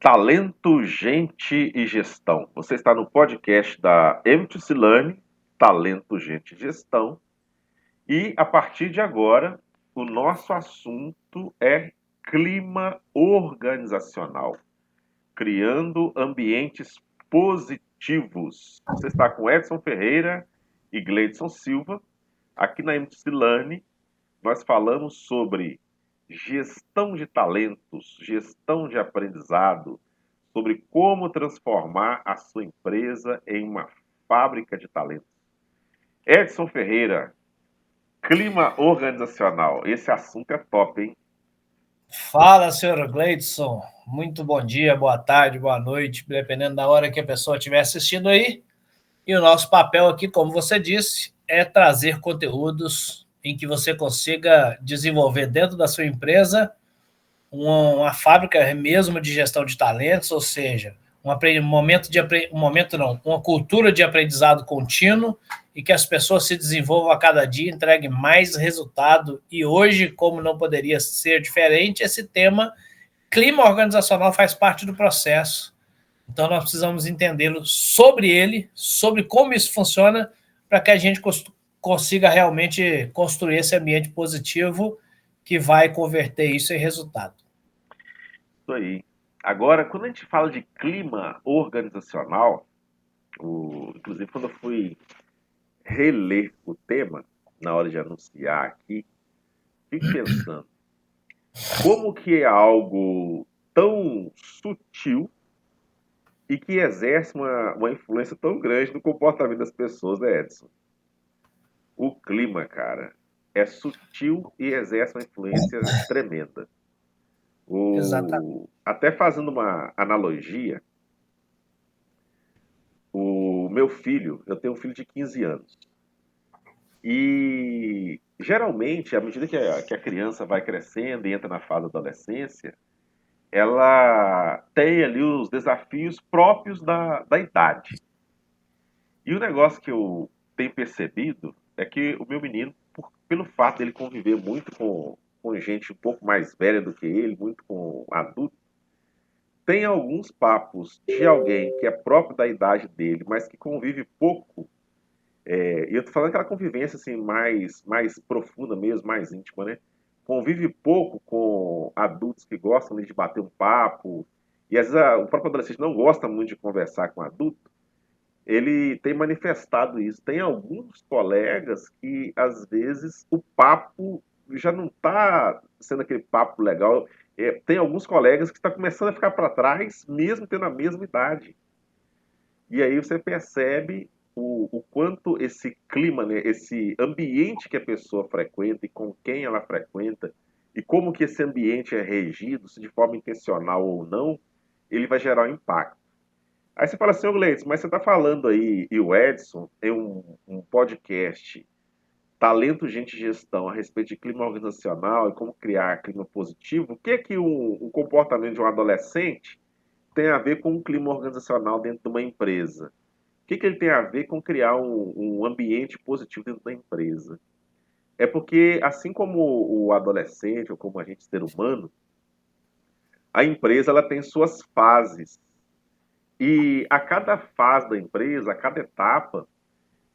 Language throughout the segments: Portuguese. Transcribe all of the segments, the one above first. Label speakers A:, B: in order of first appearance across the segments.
A: Talento, gente e gestão. Você está no podcast da M2Cilane, Talento, gente e gestão. E a partir de agora, o nosso assunto é clima organizacional, criando ambientes positivos. Você está com Edson Ferreira e Gleidson Silva. Aqui na M2Cilane, nós falamos sobre gestão de talentos, gestão de aprendizado, sobre como transformar a sua empresa em uma fábrica de talentos. Edson Ferreira, clima organizacional. Esse assunto é top, hein?
B: Fala, senhor Gleidson. Muito bom dia, boa tarde, boa noite, dependendo da hora que a pessoa estiver assistindo aí. E o nosso papel aqui, como você disse, é trazer conteúdos em que você consiga desenvolver dentro da sua empresa uma fábrica mesmo de gestão de talentos, ou seja, uma cultura de aprendizado contínuo e que as pessoas se desenvolvam a cada dia, entreguem mais resultado. E hoje, como não poderia ser diferente, esse tema, clima organizacional, faz parte do processo. Então, nós precisamos entendê-lo sobre ele, sobre como isso funciona, para que a gente consiga realmente construir esse ambiente positivo que vai converter isso em resultado.
A: Isso aí. Agora, quando a gente fala de clima organizacional, inclusive quando eu fui reler o tema, na hora de anunciar aqui, fico pensando, como que é algo tão sutil e que exerce uma influência tão grande no comportamento das pessoas, né, Edson? O clima, cara, é sutil e exerce uma influência tremenda.
B: Exatamente.
A: Até fazendo uma analogia, o meu filho, eu tenho um filho de 15 anos. E geralmente, à medida que a criança vai crescendo e entra na fase da adolescência, ela tem ali os desafios próprios da idade. E o negócio que eu tenho percebido é que o meu menino, pelo fato dele conviver muito com gente um pouco mais velha do que ele, muito com adultos, tem alguns papos de alguém que é próprio da idade dele, mas que convive pouco. E eu tô falando aquela convivência assim, mais profunda mesmo, mais íntima, né? Convive pouco com adultos que gostam de bater um papo. E às vezes o próprio adolescente não gosta muito de conversar com adulto. Ele tem manifestado isso. Tem alguns colegas que, às vezes, o papo já não está sendo aquele papo legal. Tem alguns colegas que estão começando a ficar para trás, mesmo tendo a mesma idade. E aí você percebe o quanto esse clima, né, esse ambiente que a pessoa frequenta e com quem ela frequenta, e como que esse ambiente é regido, se de forma intencional ou não, ele vai gerar um impacto. Aí você fala assim, ô Gleice, mas você está falando aí, e o Edson tem um podcast, Talento, Gente e Gestão, a respeito de clima organizacional e como criar clima positivo. O que é que o comportamento de um adolescente tem a ver com um clima organizacional dentro de uma empresa? O que ele tem a ver com criar um ambiente positivo dentro da empresa? É porque, assim como o adolescente, ou como a gente ser humano, a empresa ela tem suas fases. E a cada fase da empresa, a cada etapa,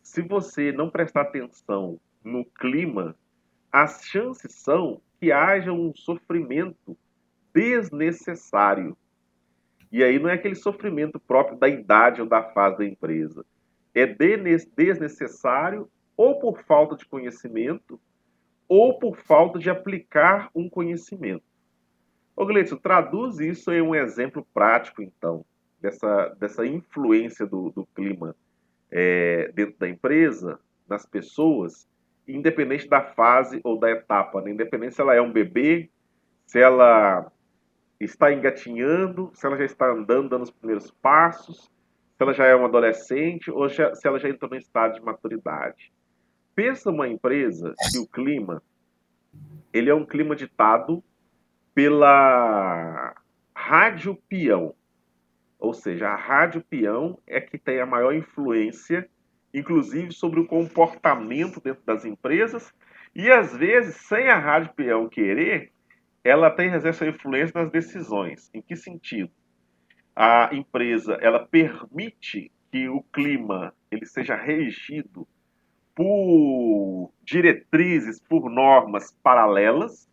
A: se você não prestar atenção no clima, as chances são que haja um sofrimento desnecessário. E aí não é aquele sofrimento próprio da idade ou da fase da empresa. É desnecessário ou por falta de conhecimento ou por falta de aplicar um conhecimento. Ô Gleison, traduz isso em um exemplo prático, então, dessa influência do clima dentro da empresa, nas pessoas, independente da fase ou da etapa, né? Independente se ela é um bebê, se ela está engatinhando, se ela já está andando, dando os primeiros passos, se ela já é uma adolescente ou se ela já entrou no estado de maturidade. Pensa uma empresa que o clima, ele é um clima ditado pela rádio peão, ou seja, a rádio peão é que tem a maior influência, inclusive sobre o comportamento dentro das empresas, e às vezes, sem a rádio peão querer, ela tem exerce a influência nas decisões. Em que sentido? a empresa ela permite que o clima ele seja regido por diretrizes, por normas paralelas,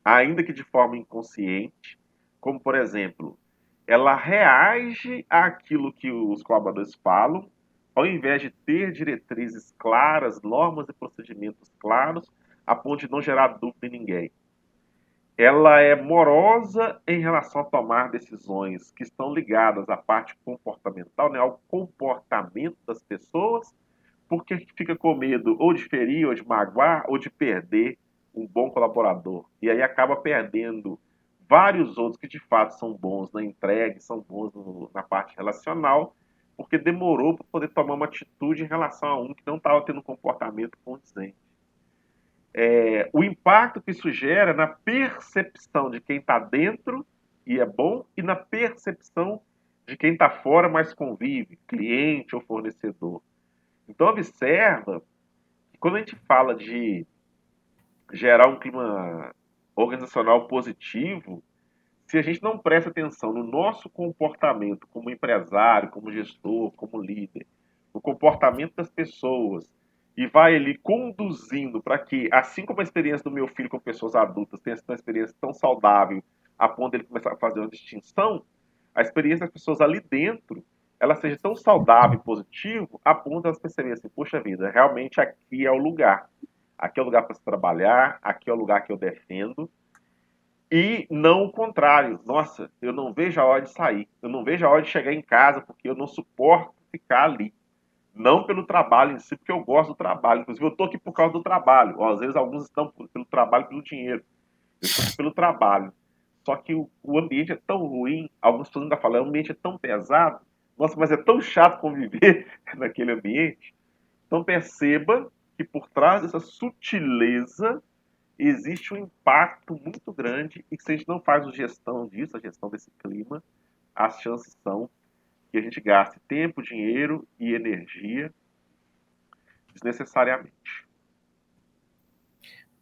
A: ainda que de forma inconsciente, como por exemplo, ela reage àquilo que os colaboradores falam, ao invés de ter diretrizes claras, normas e procedimentos claros, a ponto de não gerar dúvida em ninguém. Ela é morosa em relação a tomar decisões que estão ligadas à parte comportamental, né, ao comportamento das pessoas, porque fica com medo ou de ferir, ou de magoar, ou de perder um bom colaborador. E aí acaba perdendo vários outros que de fato são bons na entrega, são bons na parte relacional, porque demorou para poder tomar uma atitude em relação a um que não estava tendo um comportamento condizente. O impacto que isso gera na percepção de quem está dentro e é bom, e na percepção de quem está fora, mas convive, cliente ou fornecedor. Então, observa que quando a gente fala de gerar um clima organizacional positivo, se a gente não presta atenção no nosso comportamento como empresário, como gestor, como líder, no comportamento das pessoas, e vai ali conduzindo para que, assim como a experiência do meu filho com pessoas adultas tenha sido uma experiência tão saudável, a ponto dele começar a fazer uma distinção, a experiência das pessoas ali dentro, ela seja tão saudável e positiva, a ponto de elas perceberem assim, poxa vida, realmente aqui é o lugar. Aqui é o lugar para se trabalhar, aqui é o lugar que eu defendo, e não o contrário. Nossa, eu não vejo a hora de sair. Eu não vejo a hora de chegar em casa, porque eu não suporto ficar ali. Não pelo trabalho em si, porque eu gosto do trabalho. Inclusive, eu estou aqui por causa do trabalho. Ó, às vezes, alguns estão pelo trabalho e pelo dinheiro. Eu estou aqui pelo trabalho. Só que o ambiente é tão ruim. Algumas pessoas ainda falam, o ambiente é tão pesado. Nossa, mas é tão chato conviver naquele ambiente. Então, perceba que por trás dessa sutileza existe um impacto muito grande e que se a gente não faz a gestão disso, a gestão desse clima, as chances são que a gente gaste tempo, dinheiro e energia desnecessariamente.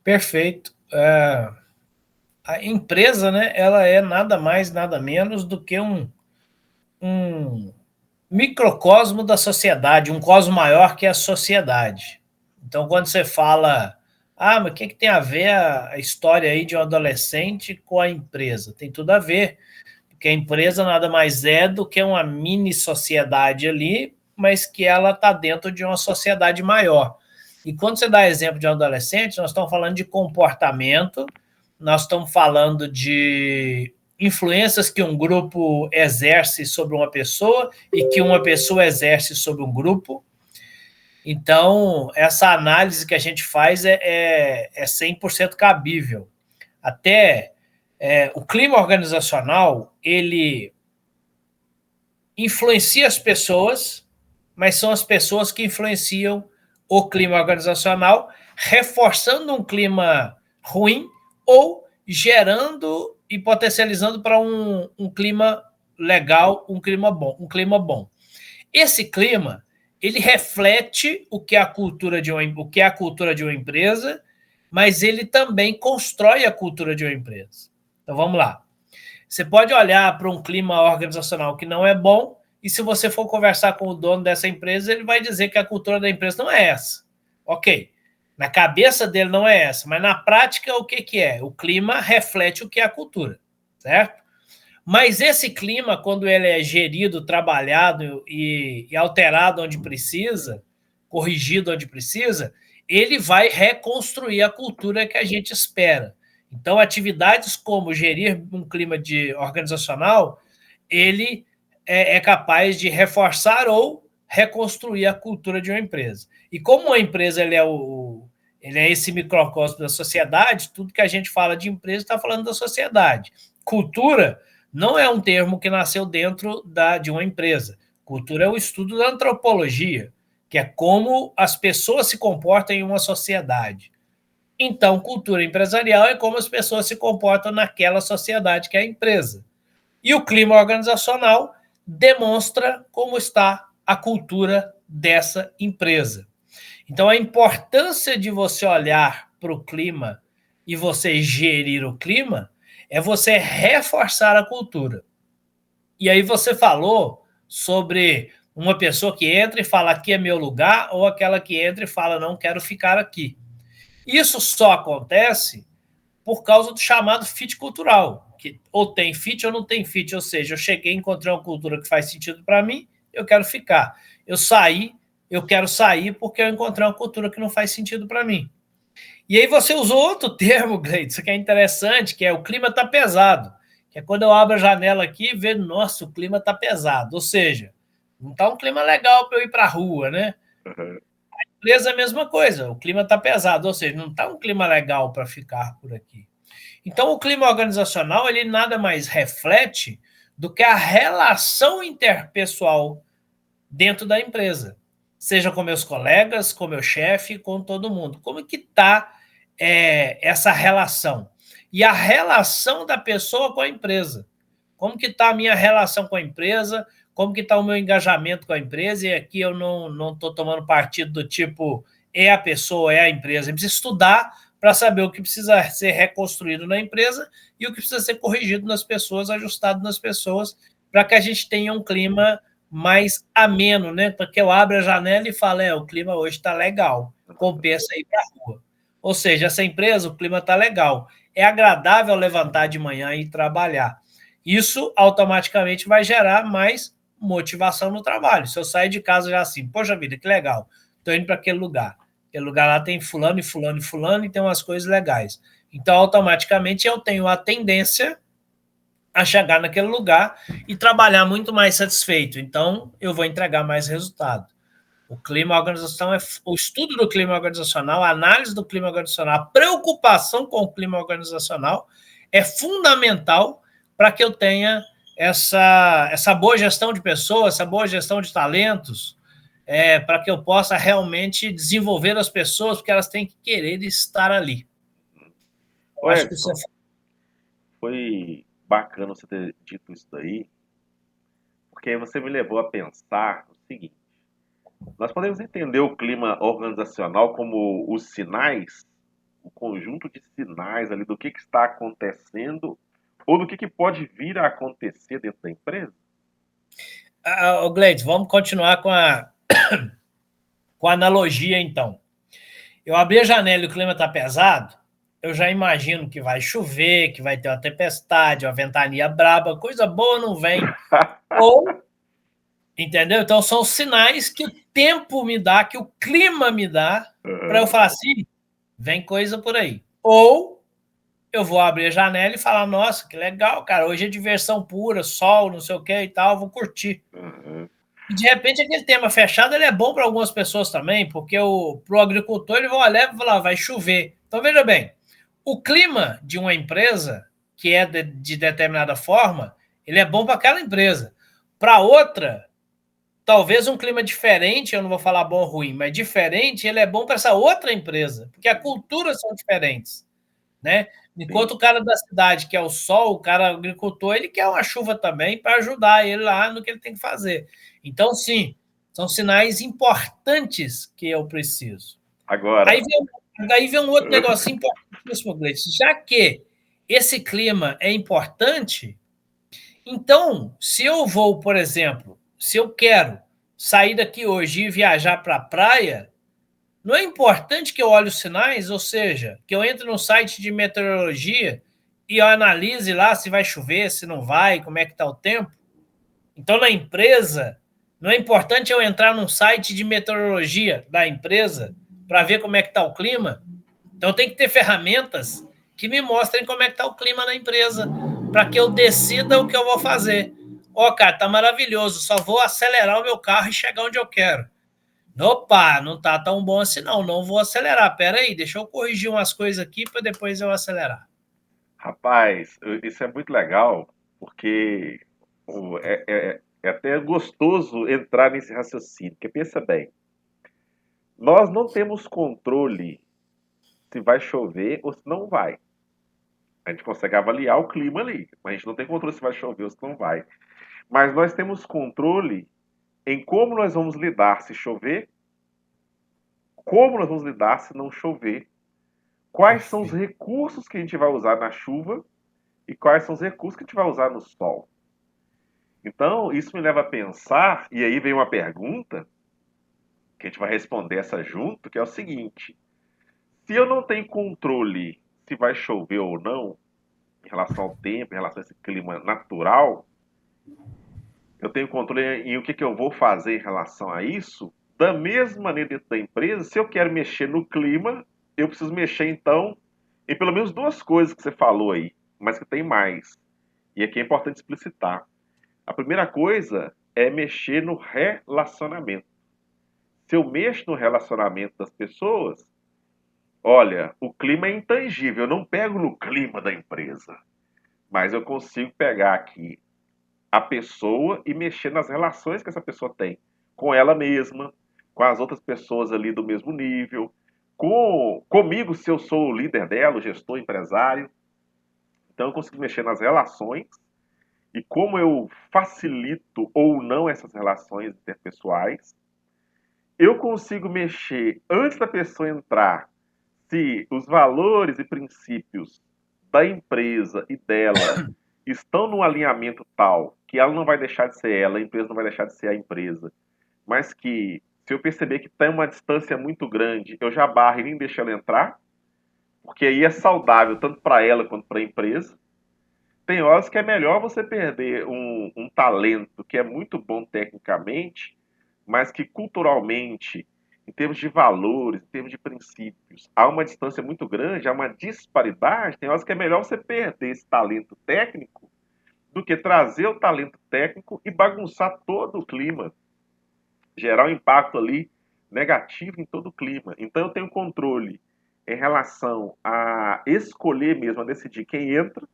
B: Perfeito. A empresa, né, ela é nada mais, nada menos do que um microcosmo da sociedade, um cosmo maior que a sociedade. Então, quando você fala, mas o que tem a ver a história aí de um adolescente com a empresa? Tem tudo a ver, porque a empresa nada mais é do que uma mini sociedade ali, mas que ela está dentro de uma sociedade maior. E quando você dá exemplo de um adolescente, nós estamos falando de comportamento, nós estamos falando de influências que um grupo exerce sobre uma pessoa e que uma pessoa exerce sobre um grupo. Então, essa análise que a gente faz é 100% cabível. Até o clima organizacional, ele influencia as pessoas, mas são as pessoas que influenciam o clima organizacional, reforçando um clima ruim ou gerando e potencializando para um clima legal, um clima bom. Esse clima, ele reflete o que é a cultura de uma empresa, mas ele também constrói a cultura de uma empresa. Então vamos lá. Você pode olhar para um clima organizacional que não é bom, e se você for conversar com o dono dessa empresa, ele vai dizer que a cultura da empresa não é essa. Ok, na cabeça dele não é essa, mas na prática o que é? O clima reflete o que é a cultura, certo? Mas esse clima, quando ele é gerido, trabalhado e alterado onde precisa, corrigido onde precisa, ele vai reconstruir a cultura que a gente espera. Então, atividades como gerir um clima organizacional, ele é capaz de reforçar ou reconstruir a cultura de uma empresa. E como uma empresa ele é esse microcosmo da sociedade, tudo que a gente fala de empresa está falando da sociedade. Cultura não é um termo que nasceu dentro de uma empresa. Cultura é o estudo da antropologia, que é como as pessoas se comportam em uma sociedade. Então, cultura empresarial é como as pessoas se comportam naquela sociedade que é a empresa. E o clima organizacional demonstra como está a cultura dessa empresa. Então, a importância de você olhar para o clima e você gerir o clima é você reforçar a cultura. E aí você falou sobre uma pessoa que entra e fala aqui é meu lugar, ou aquela que entra e fala não quero ficar aqui. Isso só acontece por causa do chamado fit cultural, que ou tem fit ou não tem fit, ou seja, eu cheguei, encontrei uma cultura que faz sentido para mim, eu quero ficar. Eu saí, eu quero sair porque eu encontrei uma cultura que não faz sentido para mim. E aí você usou outro termo, Gleidson, que é interessante, que é o clima está pesado. Que é quando eu abro a janela aqui e vejo, nossa, o clima está pesado. Ou seja, não está um clima legal para eu ir para a rua, né?
A: Uhum.
B: Empresa é a mesma coisa, o clima está pesado, ou seja, não está um clima legal para ficar por aqui. Então, o clima organizacional, ele nada mais reflete do que a relação interpessoal dentro da empresa, seja com meus colegas, com meu chefe, com todo mundo. Como que está essa relação? E a relação da pessoa com a empresa. Como que está a minha relação com a empresa? Como que está o meu engajamento com a empresa? E aqui eu não estou tomando partido do tipo é a pessoa, é a empresa. Eu preciso estudar para saber o que precisa ser reconstruído na empresa e o que precisa ser corrigido nas pessoas, ajustado nas pessoas, para que a gente tenha um clima mais ameno, né? Porque eu abro a janela e falo, o clima hoje está legal, compensa ir para a rua. Ou seja, essa empresa, o clima está legal. É agradável levantar de manhã e ir trabalhar. Isso automaticamente vai gerar mais motivação no trabalho. Se eu sair de casa já assim, poxa vida, que legal, estou indo para aquele lugar. Aquele lugar lá tem fulano e fulano e fulano e tem umas coisas legais. Então, automaticamente, eu tenho a tendência a chegar naquele lugar e trabalhar muito mais satisfeito. Então, eu vou entregar mais resultado. O clima organizacional é o estudo do clima organizacional, a análise do clima organizacional, a preocupação com o clima organizacional é fundamental para que eu tenha essa boa gestão de pessoas, essa boa gestão de talentos, para que eu possa realmente desenvolver as pessoas, porque elas têm que querer estar ali. Eu
A: Ô
B: acho que isso é.
A: Edson, foi bacana você ter dito isso daí, porque aí você me levou a pensar o seguinte: nós podemos entender o clima organizacional como os sinais, o conjunto de sinais ali do que está acontecendo ou do que pode vir a acontecer dentro da empresa?
B: Gleides, vamos continuar com a analogia, então. Eu abri a janela e o clima está pesado, eu já imagino que vai chover, que vai ter uma tempestade, uma ventania braba, coisa boa não vem. Ou, entendeu? Então são sinais que o tempo me dá, que o clima me dá, para eu falar assim, vem coisa por aí. Ou eu vou abrir a janela e falar, nossa, que legal, cara, hoje é diversão pura, sol, não sei o que e tal, vou curtir.
A: Uhum.
B: E de repente aquele tema fechado ele é bom para algumas pessoas também, porque para o agricultor ele vai olhar e falar, vai chover. Então veja bem, o clima de uma empresa que é de determinada forma, ele é bom para aquela empresa. Para outra, talvez um clima diferente, eu não vou falar bom ou ruim, mas diferente, ele é bom para essa outra empresa, porque as culturas são diferentes, né?
A: Sim.
B: Enquanto o cara da cidade quer o sol, o cara agricultor, ele quer uma chuva também para ajudar ele lá no que ele tem que fazer. Então, sim, são sinais importantes que eu preciso. Aí
A: Agora,
B: vem um outro negocinho importantíssimo, Gleice. Já que esse clima é importante, então, se eu vou, por exemplo, se eu quero sair daqui hoje e viajar para a praia, não é importante que eu olhe os sinais, ou seja, que eu entre no site de meteorologia e eu analise lá se vai chover, se não vai, como é que está o tempo. Então, na empresa, não é importante eu entrar num site de meteorologia da empresa para ver como é que está o clima. Então, tem que ter ferramentas que me mostrem como é que está o clima na empresa, para que eu decida o que eu vou fazer. Ó, cara, tá maravilhoso, só vou acelerar o meu carro e chegar onde eu quero. Opa, não tá tão bom assim não vou acelerar. Pera aí, deixa eu corrigir umas coisas aqui para depois eu acelerar.
A: rapaz, isso é muito legal, porque é até gostoso entrar nesse raciocínio, porque pensa bem, nós não temos controle se vai chover ou se não vai. A gente consegue avaliar o clima ali, mas a gente não tem controle se vai chover ou se não vai. Mas nós temos controle em como nós vamos lidar se chover, como nós vamos lidar se não chover, quais são os
B: Perfeito.
A: recursos que a gente vai usar na chuva e quais são os recursos que a gente vai usar no sol. Então, isso me leva a pensar, e aí vem uma pergunta, que a gente vai responder essa junto, que é o seguinte: se eu não tenho controle se vai chover ou não, em relação ao tempo, em relação a esse clima natural, eu tenho controle em o que eu vou fazer em relação a isso. Da mesma maneira dentro da empresa, se eu quero mexer no clima, eu preciso mexer então em pelo menos duas coisas que você falou aí, mas que tem mais. E aqui é importante explicitar. A primeira coisa é mexer no relacionamento. Se eu mexo no relacionamento das pessoas, olha, o clima é intangível, eu não pego no clima da empresa, mas eu consigo pegar aqui a pessoa e mexer nas relações que essa pessoa tem com ela mesma, com as outras pessoas ali do mesmo nível, comigo, se eu sou o líder dela, o gestor, o empresário. Então eu consigo mexer nas relações e como eu facilito ou não essas relações interpessoais. Eu consigo mexer antes da pessoa entrar se os valores e princípios da empresa e dela estão num alinhamento tal que ela não vai deixar de ser ela, a empresa não vai deixar de ser a empresa, mas que se eu perceber que tem uma distância muito grande, eu já barro e nem deixo ela entrar, porque aí é saudável tanto para ela quanto para a empresa. Tem horas que é melhor você perder um talento que é muito bom tecnicamente, mas que culturalmente, em termos de valores, em termos de princípios, há uma distância muito grande, há uma disparidade. Tem horas que é melhor você perder esse talento técnico do que trazer o talento técnico e bagunçar todo o clima, gerar um impacto ali negativo em todo o clima. Então eu tenho controle em relação a escolher mesmo, a decidir quem entra.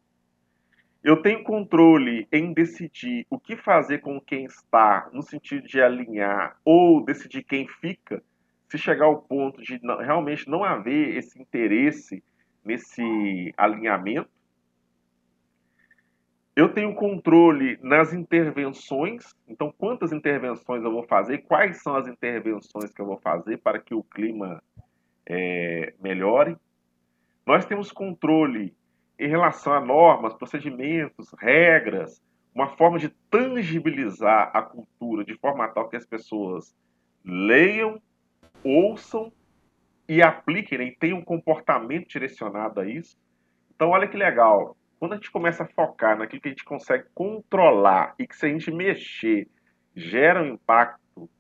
A: Eu tenho controle em decidir o que fazer com quem está, no sentido de alinhar ou decidir quem fica, se chegar ao ponto de realmente não haver esse interesse nesse alinhamento. Eu tenho controle nas intervenções, então quantas intervenções eu vou fazer, quais são as intervenções que eu vou fazer para que o clima melhore. Nós temos controle em relação a normas, procedimentos, regras, uma forma de tangibilizar a cultura de forma tal que as pessoas leiam, ouçam e apliquem, né, e tenham um comportamento direcionado a isso. Então, olha que legal. Quando a gente começa a focar naquilo que a gente consegue controlar e que se a gente mexer gera um impacto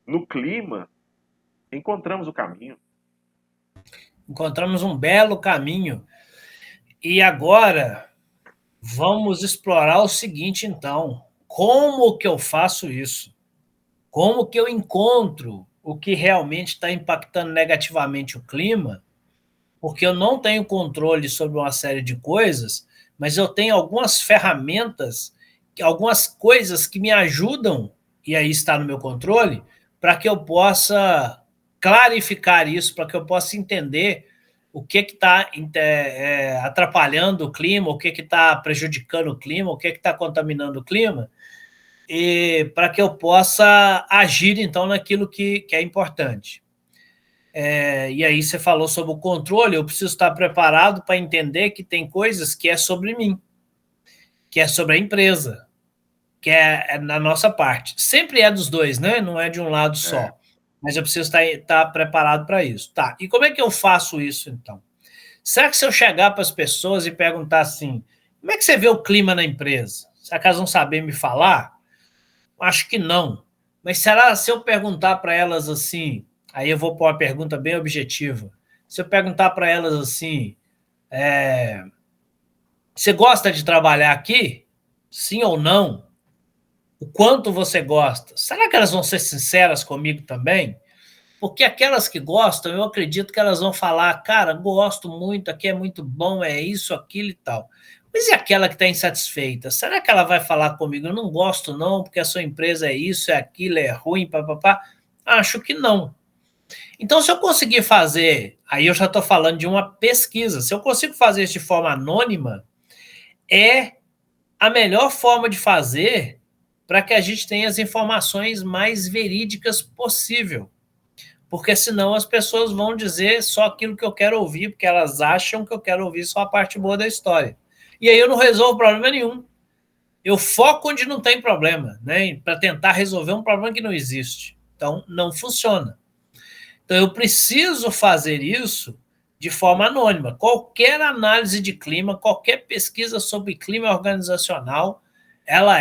A: no clima, encontramos o caminho.
B: Encontramos um belo caminho. E agora vamos explorar o seguinte, então. Como que eu faço isso? Como que eu encontro o que realmente está impactando negativamente o clima? Porque eu não tenho controle sobre uma série de coisas, mas eu tenho algumas ferramentas, algumas coisas que me ajudam, e aí está no meu controle, para que eu possa clarificar isso, para que eu possa entender o que está atrapalhando o clima, o que está prejudicando o clima, o que está contaminando o clima, e para que eu possa agir, então, naquilo que é importante. E aí você falou sobre o controle, eu preciso estar preparado para entender que tem coisas que é sobre mim, que é sobre a empresa, que é na nossa parte. Sempre é dos dois, né? Não é de um lado
A: É.
B: só. Mas eu preciso estar preparado para isso. Tá, e como é que eu faço isso, então? Será que se eu chegar para as pessoas e perguntar assim, como é que você vê o clima na empresa? Será que elas vão saber me falar? Acho que não. Mas será se eu perguntar para elas assim, aí eu vou pôr uma pergunta bem objetiva. Se eu perguntar para elas assim, você gosta de trabalhar aqui? Sim ou não? O quanto você gosta? Será que elas vão ser sinceras comigo também? Porque aquelas que gostam, eu acredito que elas vão falar, cara, gosto muito, aqui é muito bom, é isso, aquilo e tal. Mas e aquela que está insatisfeita? Será que ela vai falar comigo? Eu não gosto, não, porque a sua empresa é isso, é aquilo, é ruim, papapá? Acho que não. Então, se eu conseguir fazer, aí eu já estou falando de uma pesquisa, se eu consigo fazer isso de forma anônima, é a melhor forma de fazer para que a gente tenha as informações mais verídicas possível. Porque senão as pessoas vão dizer só aquilo que eu quero ouvir, porque elas acham que eu quero ouvir só a parte boa da história. E aí eu não resolvo problema nenhum. eu foco onde não tem problema, né? Para tentar resolver um problema que não existe. Então, não funciona. Então, eu preciso fazer isso de forma anônima. Qualquer análise de clima, qualquer pesquisa sobre clima organizacional, ela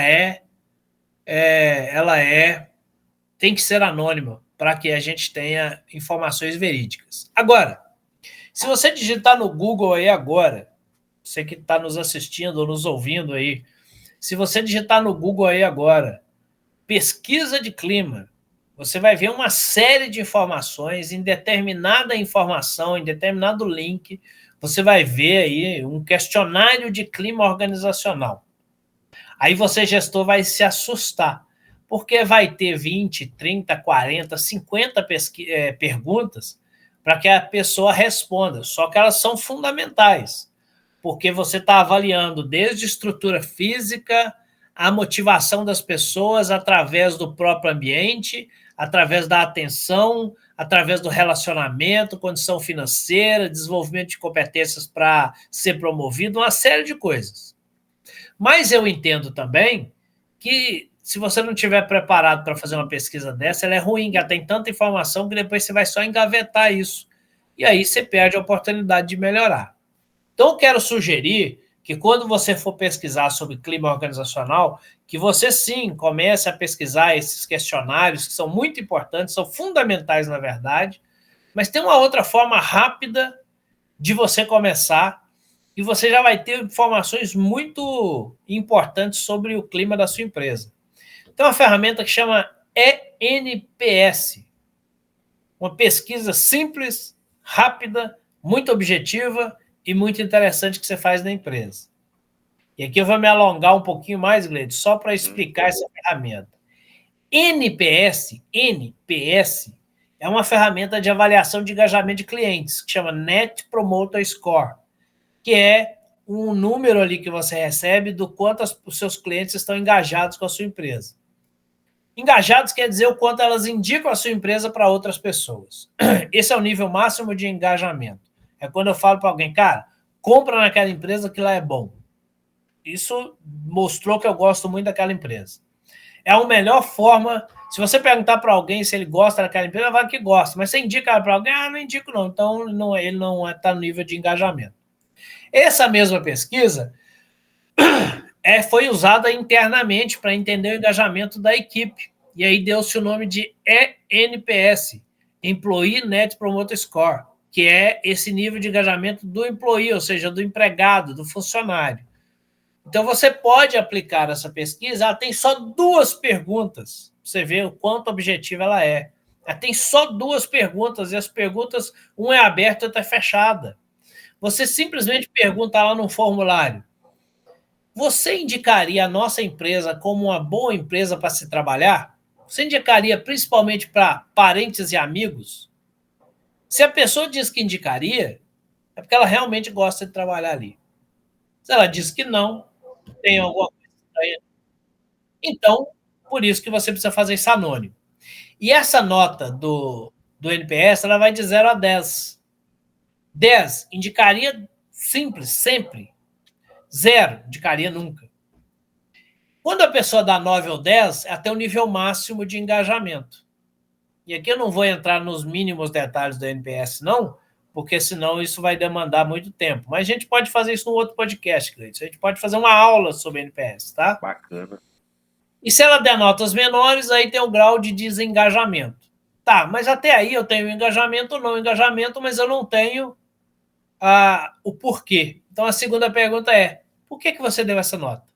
B: tem que ser anônima para que a gente tenha informações verídicas. Agora, se você digitar no Google aí agora, você que está nos assistindo ou nos ouvindo aí, se você digitar no Google aí agora, pesquisa de clima, você vai ver uma série de informações, em determinada informação, em determinado link, você vai ver aí um questionário de clima organizacional. Aí você, gestor, vai se assustar, porque vai ter 20, 30, 40, 50 perguntas para que a pessoa responda, só que elas são fundamentais, porque você está avaliando desde estrutura física, a motivação das pessoas através do próprio ambiente, através da atenção, através do relacionamento, condição financeira, desenvolvimento de competências para ser promovido, uma série de coisas. Mas eu entendo também que se você não estiver preparado para fazer uma pesquisa dessa, ela é ruim, ela tem tanta informação que depois você vai só engavetar isso. E aí você perde a oportunidade de melhorar. Então, eu quero sugerir que quando você for pesquisar sobre clima organizacional, que você sim comece a pesquisar esses questionários, que são muito importantes, são fundamentais, na verdade, mas tem uma outra forma rápida de você começar e você já vai ter informações muito importantes sobre o clima da sua empresa. Tem uma ferramenta que chama ENPS, uma pesquisa simples, rápida, muito objetiva e muito interessante que você faz na empresa. E aqui eu vou me alongar um pouquinho mais, Gleide, só para explicar essa ferramenta. NPS é uma ferramenta de avaliação de engajamento de clientes, que chama Net Promoter Score, que é um número ali que você recebe do quanto os seus clientes estão engajados com a sua empresa. Engajados quer dizer o quanto elas indicam a sua empresa para outras pessoas. Esse é o nível máximo de engajamento. É quando eu falo para alguém, cara, compra naquela empresa que lá é bom. Isso mostrou que eu gosto muito daquela empresa. É a melhor forma. Se você perguntar para alguém se ele gosta daquela empresa, ele vai que gosta. Mas você indica para alguém, não indico não. Então ele não está no nível de engajamento. Essa mesma pesquisa foi usada internamente para entender o engajamento da equipe. E aí deu-se o nome de ENPS, Employee Net Promoter Score, que é esse nível de engajamento do employee, ou seja, do empregado, do funcionário. Então, você pode aplicar essa pesquisa, ela tem só 2 perguntas, você vê o quanto objetiva ela é. Ela tem só 2 perguntas, e as perguntas, uma é aberta e outra é fechada. Você simplesmente pergunta lá no formulário, você indicaria a nossa empresa como uma boa empresa para se trabalhar? Você indicaria principalmente para parentes e amigos? Se a pessoa diz que indicaria, é porque ela realmente gosta de trabalhar ali. Se ela diz que não, tem alguma coisa estranha. Então, por isso que você precisa fazer isso anônimo. E essa nota do NPS, ela vai de 0 a 10. 10, indicaria simples, sempre. 0, indicaria nunca. Quando a pessoa dá 9 ou 10, é até o nível máximo de engajamento. E aqui eu não vou entrar nos mínimos detalhes do NPS, não, porque senão isso vai demandar muito tempo. Mas a gente pode fazer isso num outro podcast, Cleiton. A gente pode fazer uma aula sobre NPS, tá?
A: Bacana.
B: E se ela der notas menores, aí tem o grau de desengajamento. Tá, mas até aí eu tenho engajamento ou não engajamento, mas eu não tenho o porquê. Então a segunda pergunta é, por que você deu essa nota?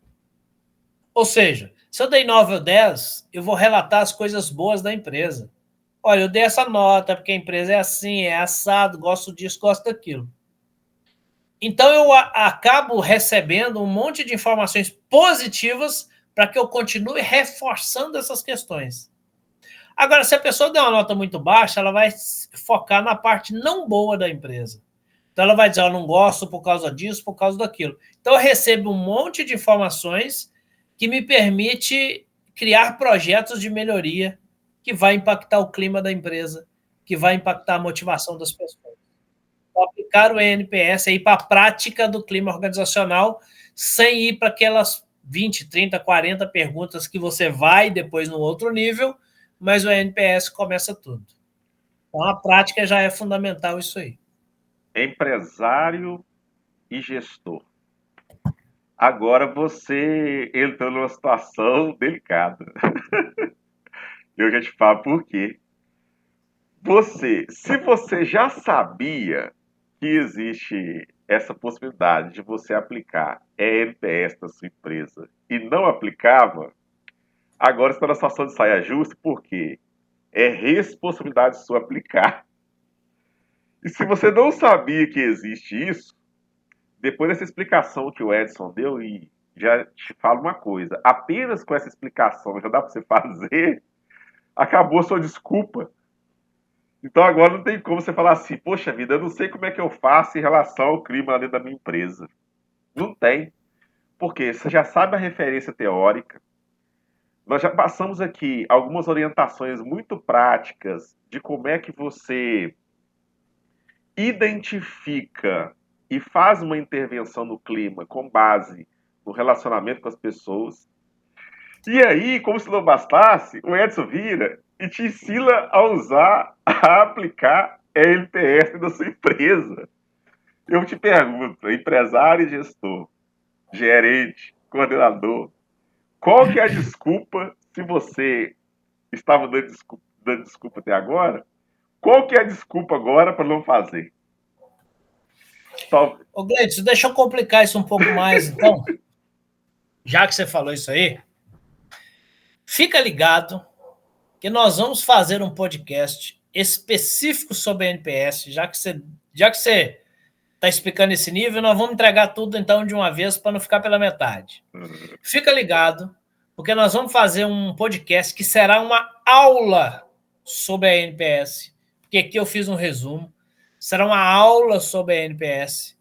B: Ou seja, se eu dei 9 ou 10, eu vou relatar as coisas boas da empresa. Olha, eu dei essa nota porque a empresa é assim, é assado, gosto disso, gosto daquilo. Então eu acabo recebendo um monte de informações positivas para que eu continue reforçando essas questões. Agora, se a pessoa der uma nota muito baixa, ela vai focar na parte não boa da empresa. Então ela vai dizer, eu não gosto por causa disso, por causa daquilo. Então eu recebo um monte de informações que me permite criar projetos de melhoria que vai impactar o clima da empresa, que vai impactar a motivação das pessoas. Então, aplicar o ENPS aí para a prática do clima organizacional, sem ir para aquelas 20, 30, 40 perguntas que você vai depois no outro nível, mas o NPS começa tudo. Então, a prática já é fundamental isso aí.
A: Empresário e gestor. Agora você entrou numa situação delicada. Eu já te falo por quê. Se você já sabia que existe essa possibilidade de você aplicar ENPS na sua empresa e não aplicava, agora está na situação de saia justa, porque é responsabilidade sua aplicar. E se você não sabia que existe isso, depois dessa explicação que o Edson deu, e já te falo uma coisa, apenas com essa explicação já dá para você fazer, acabou a sua desculpa. Então agora não tem como você falar assim, poxa vida, eu não sei como é que eu faço em relação ao clima dentro da minha empresa. Não tem. Porque você já sabe a referência teórica. Nós já passamos aqui algumas orientações muito práticas de como é que você identifica e faz uma intervenção no clima com base no relacionamento com as pessoas. E aí, como se não bastasse, o Edson vira e te ensina a usar, a aplicar LPS na sua empresa. Eu te pergunto, empresário e gestor, gerente, coordenador, qual que é a desculpa, se você estava dando desculpa até agora, qual que é a desculpa agora para não fazer? Tal-
B: Ô, Gleidson, deixa eu complicar isso um pouco mais, então. Já que você falou isso aí, fica ligado que nós vamos fazer um podcast específico sobre a NPS, já que você está explicando esse nível, nós vamos entregar tudo então de uma vez para não ficar pela metade. Fica ligado, porque nós vamos fazer um podcast que será uma aula sobre a NPS, porque aqui eu fiz um resumo. Será uma aula sobre a NPS.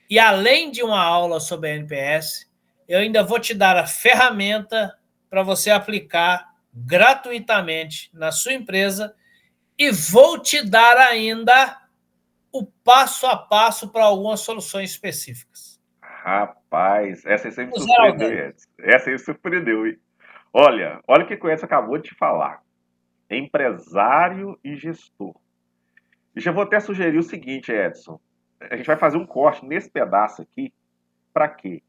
B: E além de uma aula sobre a NPS, eu ainda vou te dar a ferramenta para você aplicar gratuitamente na sua empresa e vou te dar ainda o passo a passo para algumas soluções específicas.
A: Rapaz, essa aí você me
B: O zero ao
A: surpreendeu,
B: 10.
A: Edson. Essa aí me surpreendeu, hein? Olha o que o Edson acabou de falar. Empresário e gestor. E já vou até sugerir o seguinte, Edson. A gente vai fazer um corte nesse pedaço aqui. Para quê?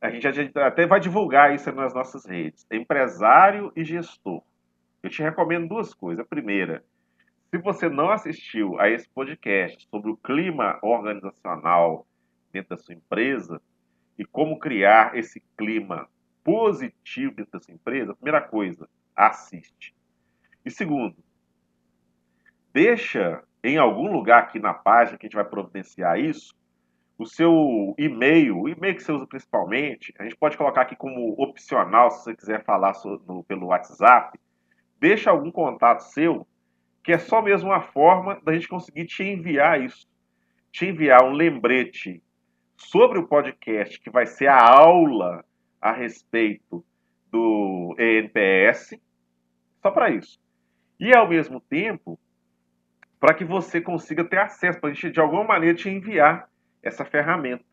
A: A gente até vai divulgar isso nas nossas redes. Empresário e gestor. Eu te recomendo duas coisas. A primeira, se você não assistiu a esse podcast sobre o clima organizacional dentro da sua empresa e como criar esse clima positivo dentro da sua empresa, primeira coisa, assiste. E segundo, deixa em algum lugar aqui na página que a gente vai providenciar isso, o seu e-mail, o e-mail que você usa principalmente, a gente pode colocar aqui como opcional, se você quiser falar pelo WhatsApp, deixa algum contato seu, que é só mesmo uma forma da gente conseguir te enviar isso, te enviar um lembrete sobre o podcast, que vai ser a aula a respeito do ENPS, só para isso. E ao mesmo tempo, para que você consiga ter acesso, para a gente de alguma maneira te enviar essa ferramenta.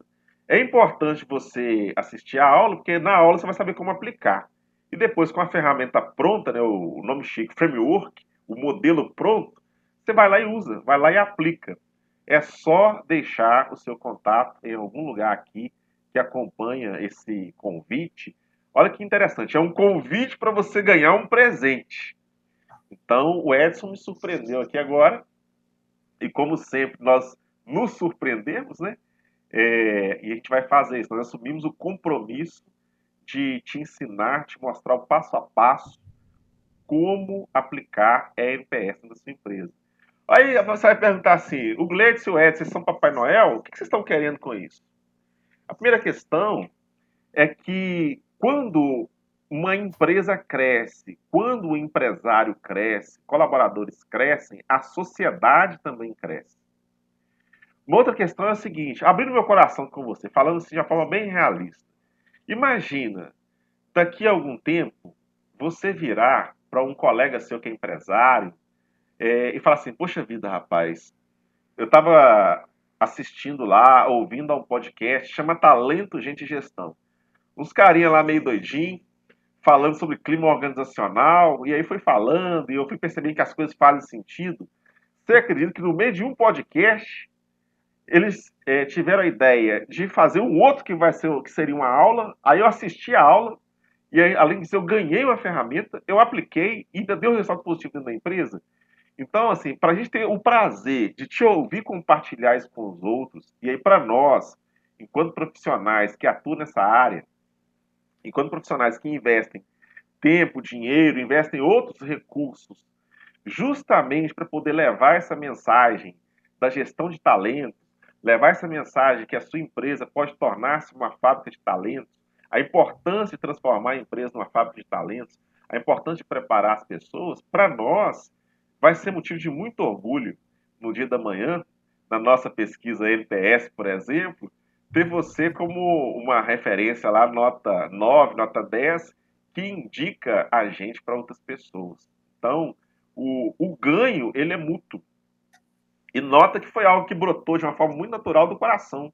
A: É importante você assistir a aula, porque na aula você vai saber como aplicar. E depois, com a ferramenta pronta, né, o nome chique, framework, o modelo pronto, você vai lá e usa, vai lá e aplica. É só deixar o seu contato em algum lugar aqui que acompanha esse convite. Olha que interessante, é um convite para você ganhar um presente. Então, o Edson me surpreendeu aqui agora. E como sempre, nós nos surpreendemos, né? E a gente vai fazer isso. Nós assumimos o compromisso de te ensinar, te mostrar o passo a passo como aplicar ENPS na sua empresa. Aí você vai perguntar assim: o Gleidson e o Edson, vocês são Papai Noel? O que vocês estão querendo com isso? A primeira questão é que quando uma empresa cresce, quando o empresário cresce, colaboradores crescem, a sociedade também cresce. Uma outra questão é a seguinte, abrindo meu coração com você, falando assim de uma forma bem realista. Imagina, daqui a algum tempo, você virar para um colega seu que é empresário e falar assim, poxa vida, rapaz, eu estava assistindo lá, ouvindo a um podcast, chama Talento, Gente e Gestão. uns carinha lá meio doidinho, falando sobre clima organizacional, e aí foi falando, e eu fui percebendo que as coisas fazem sentido. Você acredita que no meio de um podcast, eles tiveram a ideia de fazer um outro que seria uma aula, aí eu assisti a aula, e aí, além disso, eu ganhei uma ferramenta, eu apliquei e ainda deu um resultado positivo dentro da empresa. Então, assim, para a gente ter o prazer de te ouvir compartilhar isso com os outros, e aí para nós, enquanto profissionais que atuam nessa área, enquanto profissionais que investem tempo, dinheiro, investem outros recursos, justamente para poder levar essa mensagem da gestão de talentos, levar essa mensagem que a sua empresa pode tornar-se uma fábrica de talentos, a importância de transformar a empresa numa fábrica de talentos, a importância de preparar as pessoas, para nós vai ser motivo de muito orgulho no dia da manhã, na nossa pesquisa NPS, por exemplo, ter você como uma referência lá, nota 9, nota 10, que indica a gente para outras pessoas. Então, o ganho, ele é mútuo. E nota que foi algo que brotou de uma forma muito natural do coração.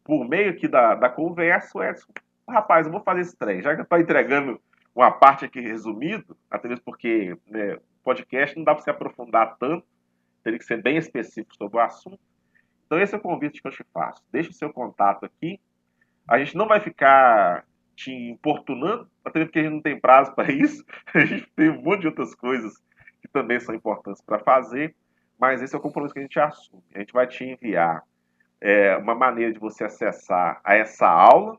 A: Por meio aqui da conversa, o Edson, rapaz, eu vou fazer esse trem. Já que eu estou entregando uma parte aqui resumido, até mesmo porque né, podcast não dá para se aprofundar tanto, teria que ser bem específico sobre o assunto. Então esse é o convite que eu te faço. Deixa o seu contato aqui. A gente não vai ficar te importunando, até porque a gente não tem prazo para isso. A gente tem um monte de outras coisas que também são importantes para fazer, mas esse é o compromisso que a gente assume. A gente vai te enviar uma maneira de você acessar a essa aula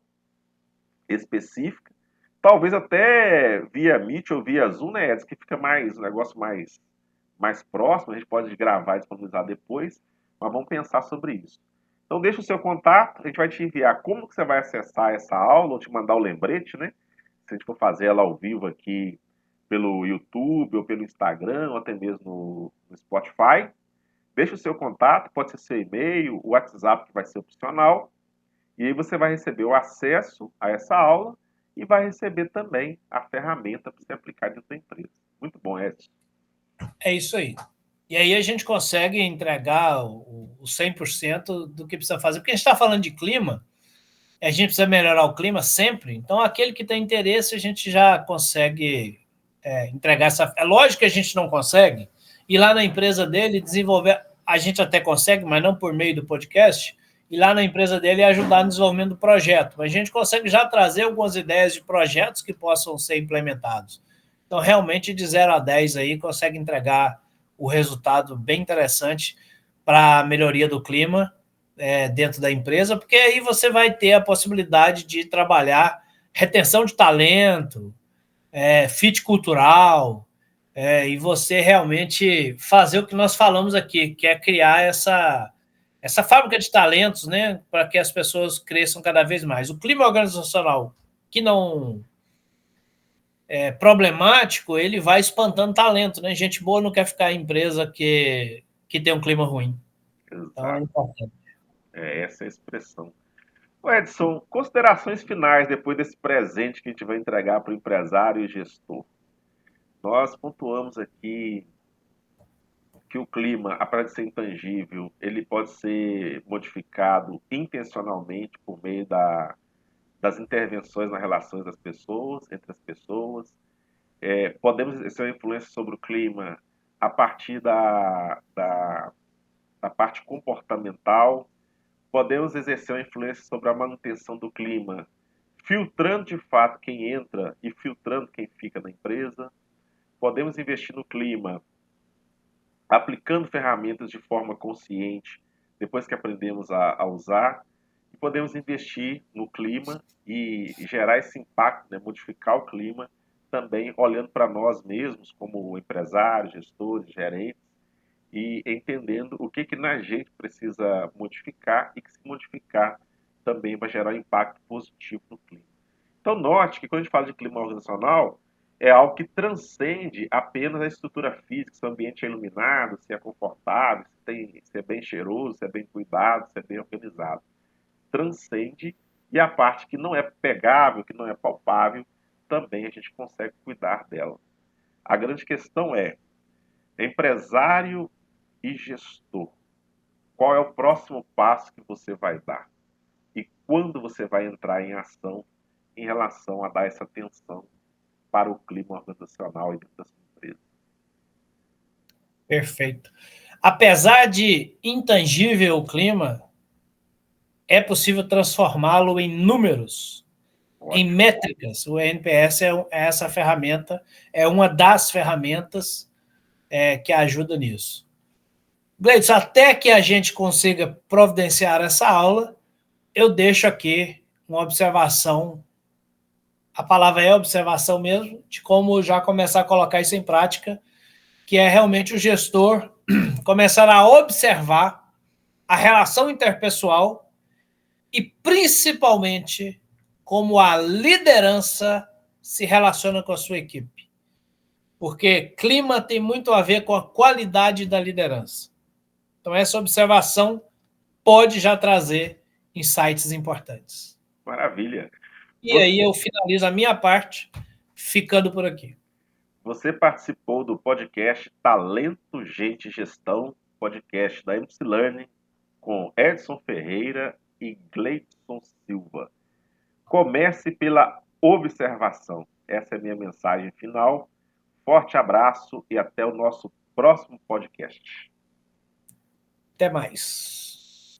A: específica, talvez até via Meet ou via Zoom, né, Edson, que fica mais um negócio mais próximo, a gente pode gravar e disponibilizar depois, mas vamos pensar sobre isso. Então deixa o seu contato, a gente vai te enviar como que você vai acessar essa aula, ou te mandar o lembrete, né? Se a gente for fazer ela ao vivo aqui pelo YouTube, ou pelo Instagram, ou até mesmo no Spotify. Deixa o seu contato, pode ser seu e-mail, o WhatsApp que vai ser opcional, e aí você vai receber o acesso a essa aula e vai receber também a ferramenta para você aplicar dentro da empresa. Muito bom, Edson.
B: É isso aí. E aí a gente consegue entregar o 100% do que precisa fazer. Porque a gente está falando de clima, a gente precisa melhorar o clima sempre. Então, aquele que tem interesse, a gente já consegue entregar essa. É lógico que a gente não consegue ir lá na empresa dele desenvolver. A gente até consegue, mas não por meio do podcast, ir lá na empresa dele e ajudar no desenvolvimento do projeto. Mas a gente consegue já trazer algumas ideias de projetos que possam ser implementados. Então, realmente, de 0 a 10 aí, consegue entregar o resultado bem interessante para a melhoria do clima dentro da empresa, porque aí você vai ter a possibilidade de trabalhar retenção de talento, fit cultural, e você realmente fazer o que nós falamos aqui, que é criar essa fábrica de talentos, né, para que as pessoas cresçam cada vez mais. O clima organizacional que não é problemático, ele vai espantando talento, né? Gente boa não quer ficar em empresa que tem um clima ruim. Então é
A: Exato.
B: importante.
A: Essa é a expressão. Ô Edson, considerações finais depois desse presente que a gente vai entregar para o empresário e gestor. Nós pontuamos aqui que o clima, apesar de ser intangível, ele pode ser modificado intencionalmente por meio das intervenções nas relações das pessoas, entre as pessoas. Podemos exercer uma influência sobre o clima a partir da parte comportamental. Podemos exercer uma influência sobre a manutenção do clima, filtrando de fato quem entra e filtrando quem fica na empresa. Podemos investir no clima aplicando ferramentas de forma consciente, depois que aprendemos a usar, e podemos investir no clima e gerar esse impacto, né, modificar o clima, também olhando para nós mesmos, como empresários, gestores, gerentes, e entendendo o que na gente precisa modificar e que se modificar também vai gerar um impacto positivo no clima. Então, note que quando a gente fala de clima organizacional, é algo que transcende apenas a estrutura física, se o ambiente é iluminado, se é confortável, se é bem cheiroso, se é bem cuidado, se é bem organizado. Transcende e a parte que não é pegável, que não é palpável, também a gente consegue cuidar dela. A grande questão é, empresário e gestor, qual é o próximo passo que você vai dar? e quando você vai entrar em ação em relação a dar essa atenção para o clima organizacional e dentro da sua empresa.
B: Perfeito. Apesar de intangível o clima, é possível transformá-lo em números, em métricas. O NPS é essa ferramenta, é uma das ferramentas que ajuda nisso. Gleidson, até que a gente consiga providenciar essa aula, eu deixo aqui uma observação, a palavra é observação mesmo, de como já começar a colocar isso em prática, que é realmente o gestor começar a observar a relação interpessoal e, principalmente, como a liderança se relaciona com a sua equipe. Porque clima tem muito a ver com a qualidade da liderança. Então, essa observação pode já trazer insights importantes.
A: Maravilha.
B: E aí eu finalizo a minha parte ficando por aqui.
A: Você participou do podcast Talento, Gente e Gestão, podcast da MC Learning, com Edson Ferreira e Gleidson Silva. Comece pela observação. Essa é a minha mensagem final. Forte abraço e até o nosso próximo podcast.
B: Até mais.